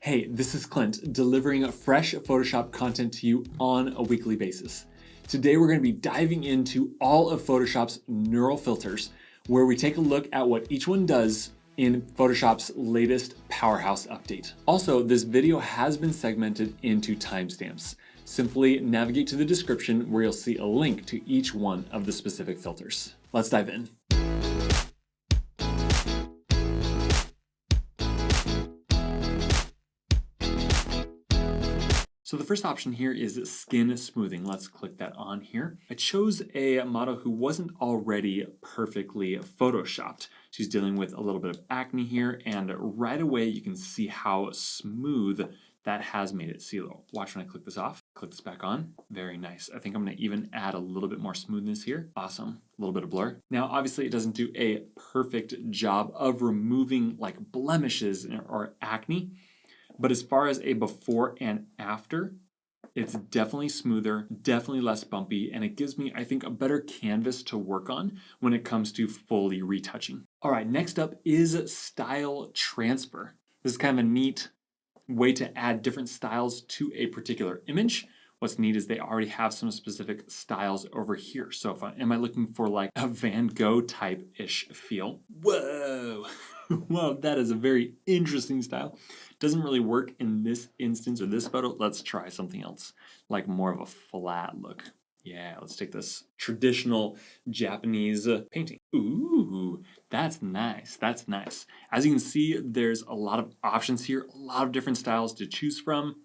Hey, this is Clint, delivering fresh Photoshop content to you on a weekly basis. Today we're going to be diving into all of Photoshop's neural filters, where we take a look at what each one does in Photoshop's latest powerhouse update. Also, this video has been segmented into timestamps. Simply navigate to the description where you'll see a link to each one of the specific filters. Let's dive in. So the first option here is skin smoothing. Let's click that on here. I chose a model who wasn't already perfectly photoshopped. She's dealing with a little bit of acne here, and right away you can see how smooth that has made it. See, watch when I click this off. Click this back on. Very nice. I think I'm gonna even add a little bit more smoothness here. Awesome. A little bit of blur. Now, obviously it doesn't do a perfect job of removing like blemishes or acne. But as far as a before and after, it's definitely smoother, definitely less bumpy, and it gives me, I think, a better canvas to work on when it comes to fully retouching. All right, next up is style transfer. This is kind of a neat way to add different styles to a particular image. What's neat is they already have some specific styles over here. So if am I looking for like a Van Gogh type-ish feel? Whoa, well, that is a very interesting style. Doesn't really work in this instance or this photo. Let's try something else, like more of a flat look. Yeah, let's take this traditional Japanese painting. Ooh, that's nice, that's nice. As you can see, there's a lot of options here, a lot of different styles to choose from.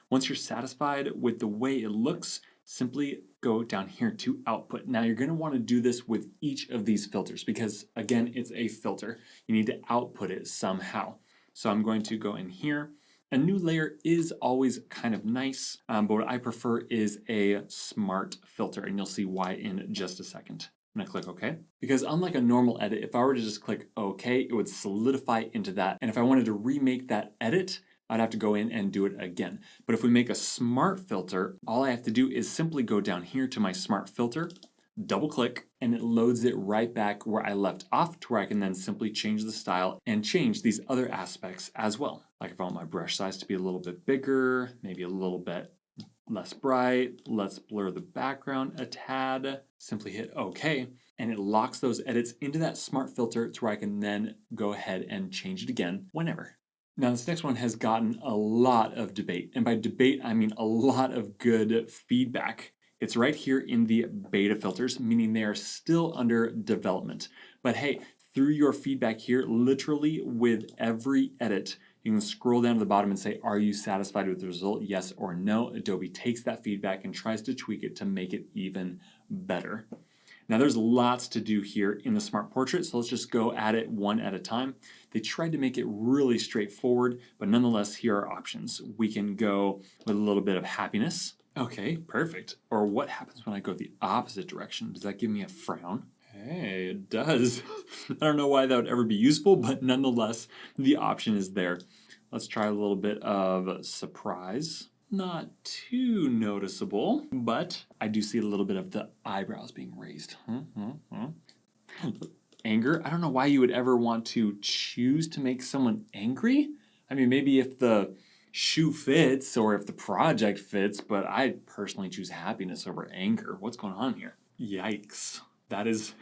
Once you're satisfied with the way it looks, simply go down here to output. Now you're gonna wanna do this with each of these filters because again, it's a filter. You need to output it somehow. So I'm going to go in here. A new layer is always kind of nice, but what I prefer is a smart filter, and you'll see why in just a second. I'm gonna click OK. Because unlike a normal edit, if I were to just click OK, it would solidify into that. And if I wanted to remake that edit, I'd have to go in and do it again. But if we make a smart filter, all I have to do is simply go down here to my smart filter, double click, and it loads it right back where I left off to where I can then simply change the style and change these other aspects as well. Like if I want my brush size to be a little bit bigger, maybe a little bit less bright, let's blur the background a tad, simply hit OK, and it locks those edits into that smart filter to where I can then go ahead and change it again whenever. Now this next one has gotten a lot of debate, and by debate I mean a lot of good feedback. It's right here in the beta filters, meaning they are still under development. But hey, through your feedback here, literally with every edit, you can scroll down to the bottom and say, are you satisfied with the result? Yes or no. Adobe takes that feedback and tries to tweak it to make it even better. Now there's lots to do here in the Smart Portrait, so let's just go at it one at a time. They tried to make it really straightforward, but nonetheless, here are options. We can go with a little bit of happiness. Okay, perfect. Or what happens when I go the opposite direction? Does that give me a frown? Hey, it does. I don't know why that would ever be useful, but nonetheless, the option is there. Let's try a little bit of surprise. Not too noticeable, but I do see a little bit of the eyebrows being raised. Anger, I don't know why you would ever want to choose to make someone angry. I mean, maybe if the shoe fits or if the project fits, but I personally choose happiness over anger. What's going on here? Yikes. That is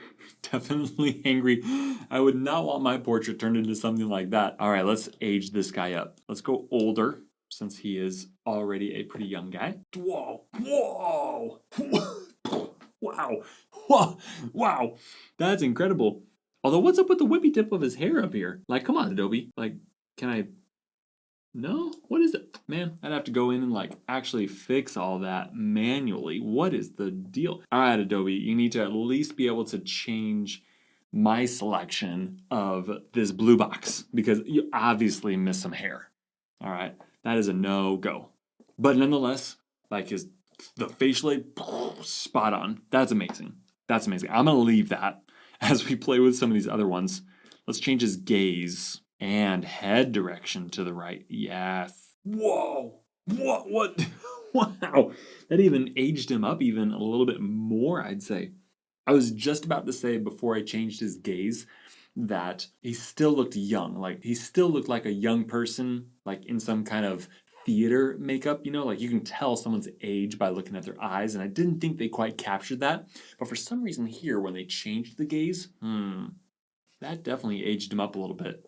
definitely angry. I would not want my portrait turned into something like that. All right, let's age this guy up. Let's go older, since he is already a pretty young guy. Whoa, whoa, wow, whoa, wow, that's incredible. Although, what's up with the whippy tip of his hair up here? Like, come on, Adobe. Like, can I? No? What is it? Man, I'd have to go in and like actually fix all that manually. What is the deal? All right, Adobe, you need to at least be able to change my selection of this blue box because you obviously missed some hair. All right, that is a no-go. But nonetheless, like the facial aid, spot on. That's amazing. That's amazing. I'm gonna leave that as we play with some of these other ones. Let's change his gaze and head direction to the right. Yes. Whoa. What? Wow. That even aged him up even a little bit more, I'd say. I was just about to say before I changed his gaze that he still looked young. Like he still looked like a young person, like in some kind of theater makeup, you know, like you can tell someone's age by looking at their eyes, and I didn't think they quite captured that. But for some reason here, when they changed the gaze, that definitely aged him up a little bit.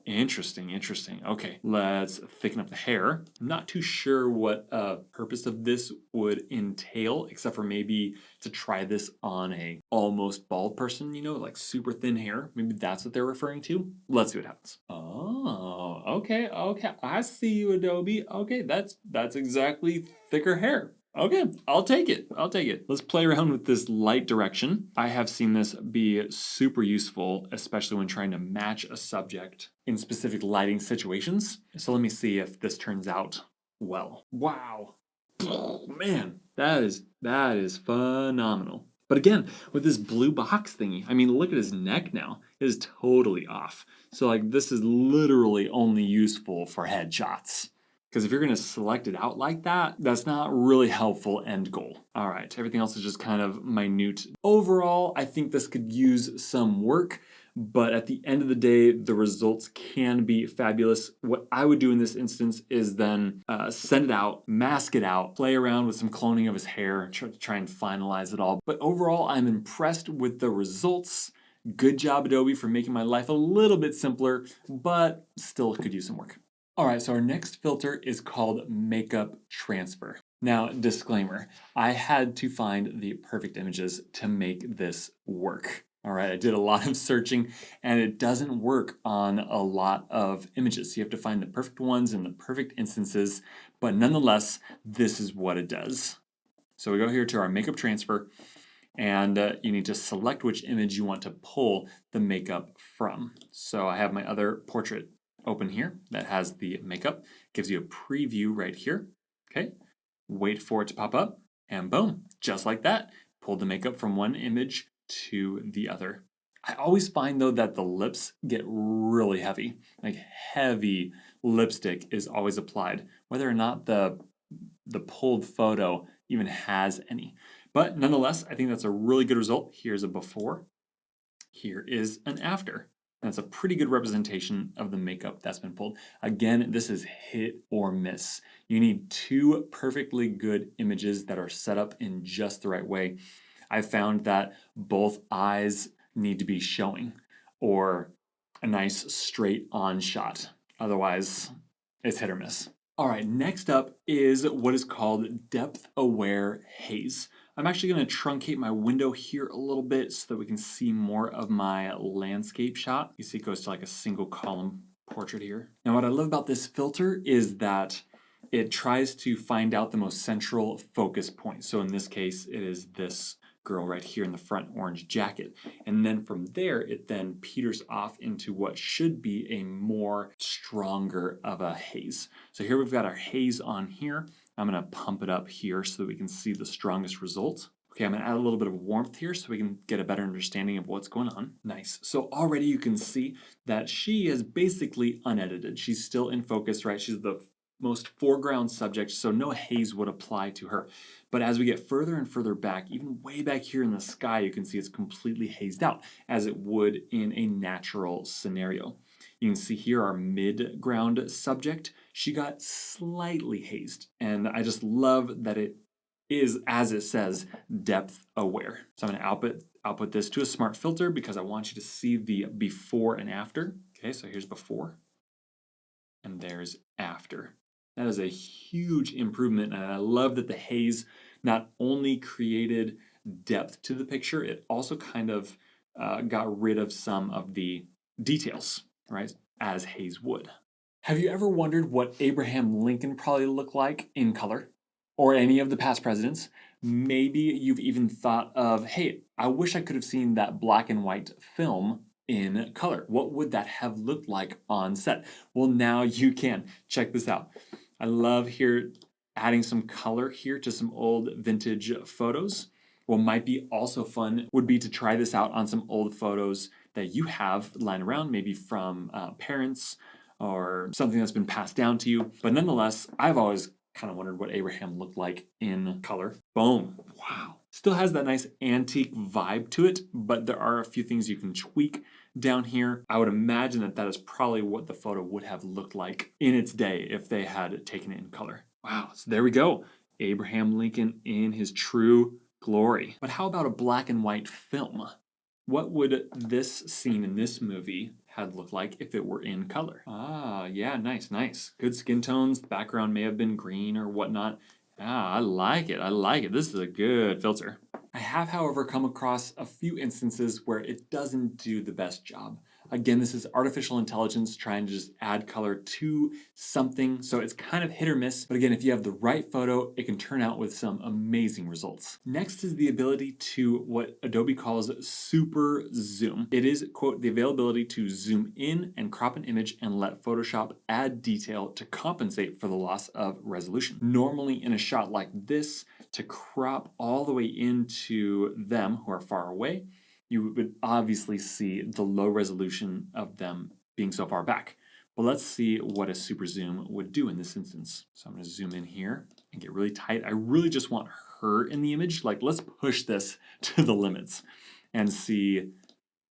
Interesting, interesting. Okay, let's thicken up the hair. I'm not too sure what purpose of this would entail, except for maybe to try this on a almost bald person, you know, like super thin hair. Maybe that's what they're referring to. Let's see what happens. Oh, okay, okay. I see you, Adobe. Okay, that's exactly thicker hair. Okay, I'll take it. I'll take it. Let's play around with this light direction. I have seen this be super useful, especially when trying to match a subject in specific lighting situations. So let me see if this turns out well. Wow. Man, that is phenomenal. But again, with this blue box thingy, I mean, look at his neck now. It is totally off. So like this is literally only useful for headshots. Because if you're going to select it out like that, that's not really helpful end goal. All right, everything else is just kind of minute. Overall, I think this could use some work, but at the end of the day, the results can be fabulous. What I would do in this instance is then send it out, mask it out, play around with some cloning of his hair, try and finalize it all. But overall, I'm impressed with the results. Good job, Adobe, for making my life a little bit simpler, but still could use some work. All right, so our next filter is called Makeup Transfer. Now, disclaimer, I had to find the perfect images to make this work. All right, I did a lot of searching and it doesn't work on a lot of images. You have to find the perfect ones in the perfect instances, but nonetheless, this is what it does. So we go here to our Makeup Transfer and you need to select which image you want to pull the makeup from. So I have my other portrait open here that has the makeup, gives you a preview right here. Okay, wait for it to pop up, and boom, just like that, pull the makeup from one image to the other. I always find though that the lips get really heavy, like heavy lipstick is always applied, whether or not the pulled photo even has any. But nonetheless, I think that's a really good result. Here's a before, here is an after. That's a pretty good representation of the makeup that's been pulled. Again, this is hit or miss. You need two perfectly good images that are set up in just the right way. I found that both eyes need to be showing or a nice straight on shot. Otherwise, it's hit or miss. All right, next up is what is called depth aware haze. I'm actually going to truncate my window here a little bit so that we can see more of my landscape shot. You see it goes to like a single column portrait here. Now what I love about this filter is that it tries to find out the most central focus point. So in this case, it is this girl right here in the front orange jacket. And then from there, it then peters off into what should be a more stronger of a haze. So here we've got our haze on here. I'm gonna pump it up here so that we can see the strongest result. Okay, I'm gonna add a little bit of warmth here so we can get a better understanding of what's going on. Nice. So already you can see that she is basically unedited. She's still in focus, right? She's the most foreground subject, so no haze would apply to her. But as we get further and further back, even way back here in the sky, you can see it's completely hazed out, as it would in a natural scenario. You can see here our mid-ground subject. She got slightly hazed, and I just love that it is, as it says, depth aware. So I'm going to output this to a smart filter because I want you to see the before and after. Okay, so here's before, and there's after. That is a huge improvement, and I love that the haze not only created depth to the picture, it also kind of got rid of some of the details, right, as haze would. Have you ever wondered what Abraham Lincoln probably looked like in color? Or any of the past presidents? Maybe you've even thought of, hey, I wish I could have seen that black and white film in color. What would that have looked like on set? Well, now you can. Check this out. I love here adding some color here to some old vintage photos. What might be also fun would be to try this out on some old photos that you have lying around, maybe from parents or something that's been passed down to you. But nonetheless, I've always kind of wondered what Abraham looked like in color. Boom. Wow. Still has that nice antique vibe to it, but there are a few things you can tweak down here, I would imagine that that is probably what the photo would have looked like in its day if they had taken it in color. Wow, so there we go. Abraham Lincoln in his true glory. But how about a black and white film? What would this scene in this movie had looked like if it were in color? Ah, yeah, nice, nice. Good skin tones. The background may have been green or whatnot. Ah, I like it. I like it. This is a good filter. I have, however, come across a few instances where it doesn't do the best job. Again, this is artificial intelligence trying to just add color to something, so it's kind of hit or miss. But again, if you have the right photo, it can turn out with some amazing results. Next is the ability to what Adobe calls super zoom. It is, quote, the availability to zoom in and crop an image and let Photoshop add detail to compensate for the loss of resolution. Normally in a shot like this, to crop all the way into them who are far away, you would obviously see the low resolution of them being so far back. But let's see what a super zoom would do in this instance. So I'm going to zoom in here and get really tight. I really just want her in the image. Like, let's push this to the limits and see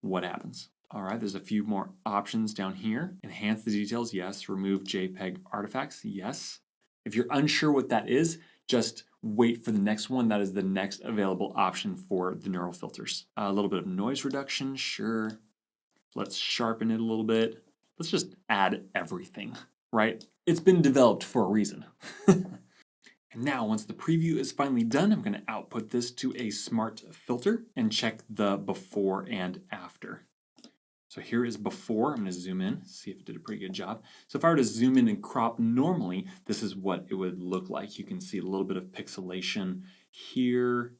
what happens. All right, there's a few more options down here. Enhance the details, yes. Remove JPEG artifacts, yes. If you're unsure what that is, just wait for the next one. That is the next available option for the neural filters. A little bit of noise reduction, sure. Let's sharpen it a little bit. Let's just add everything, right? It's been developed for a reason. And now, once the preview is finally done, I'm going to output this to a smart filter and check the before and after. So here is before. I'm going to zoom in, see if it did a pretty good job. So if I were to zoom in and crop normally, this is what it would look like. You can see a little bit of pixelation here.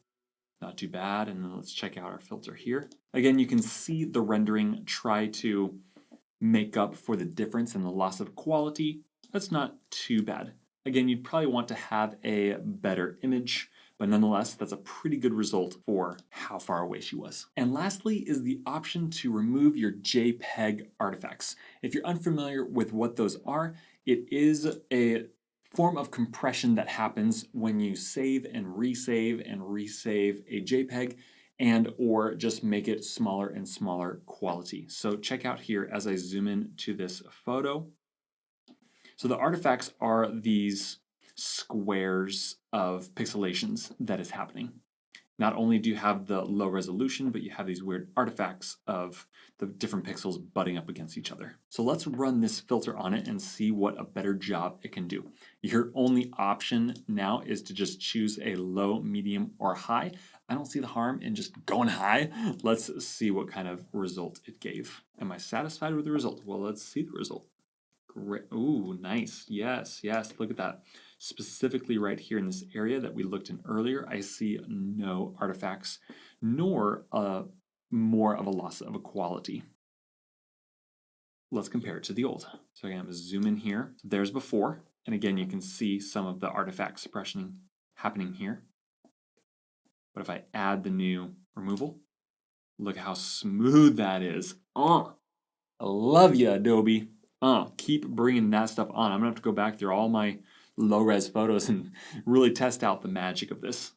Not too bad. And then let's check out our filter here. Again, you can see the rendering try to make up for the difference in the loss of quality. That's not too bad. Again, you'd probably want to have a better image, but nonetheless, that's a pretty good result for how far away she was. And lastly is the option to remove your JPEG artifacts. If you're unfamiliar with what those are, it is a form of compression that happens when you save and resave a JPEG and or just make it smaller and smaller quality. So check out here as I zoom in to this photo. So the artifacts are these squares of pixelations that is happening. Not only do you have the low resolution, but you have these weird artifacts of the different pixels butting up against each other. So let's run this filter on it and see what a better job it can do. Your only option now is to just choose a low, medium, or high. I don't see the harm in just going high. Let's see what kind of result it gave. Am I satisfied with the result? Well, let's see the result. Great. Ooh, nice. Yes, yes. Look at that. Specifically right here in this area that we looked in earlier, I see no artifacts, nor more of a loss of a quality. Let's compare it to the old. So again, I'm going to zoom in here. There's before. And again, you can see some of the artifact suppression happening here. But if I add the new removal, look how smooth that is. I love you, Adobe. Keep bringing that stuff on. I'm gonna have to go back through all my low-res photos and really test out the magic of this.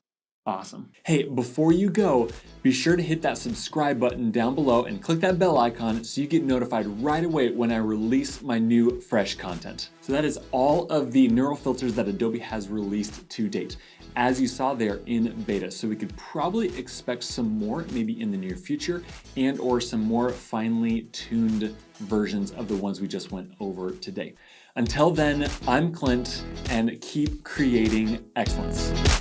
Awesome. Hey, before you go, be sure to hit that subscribe button down below and click that bell icon so you get notified right away when I release my new fresh content. So that is all of the neural filters that Adobe has released to date. As you saw, they are in beta, so we could probably expect some more maybe in the near future and or some more finely tuned versions of the ones we just went over today. Until then, I'm Clint, and keep creating excellence.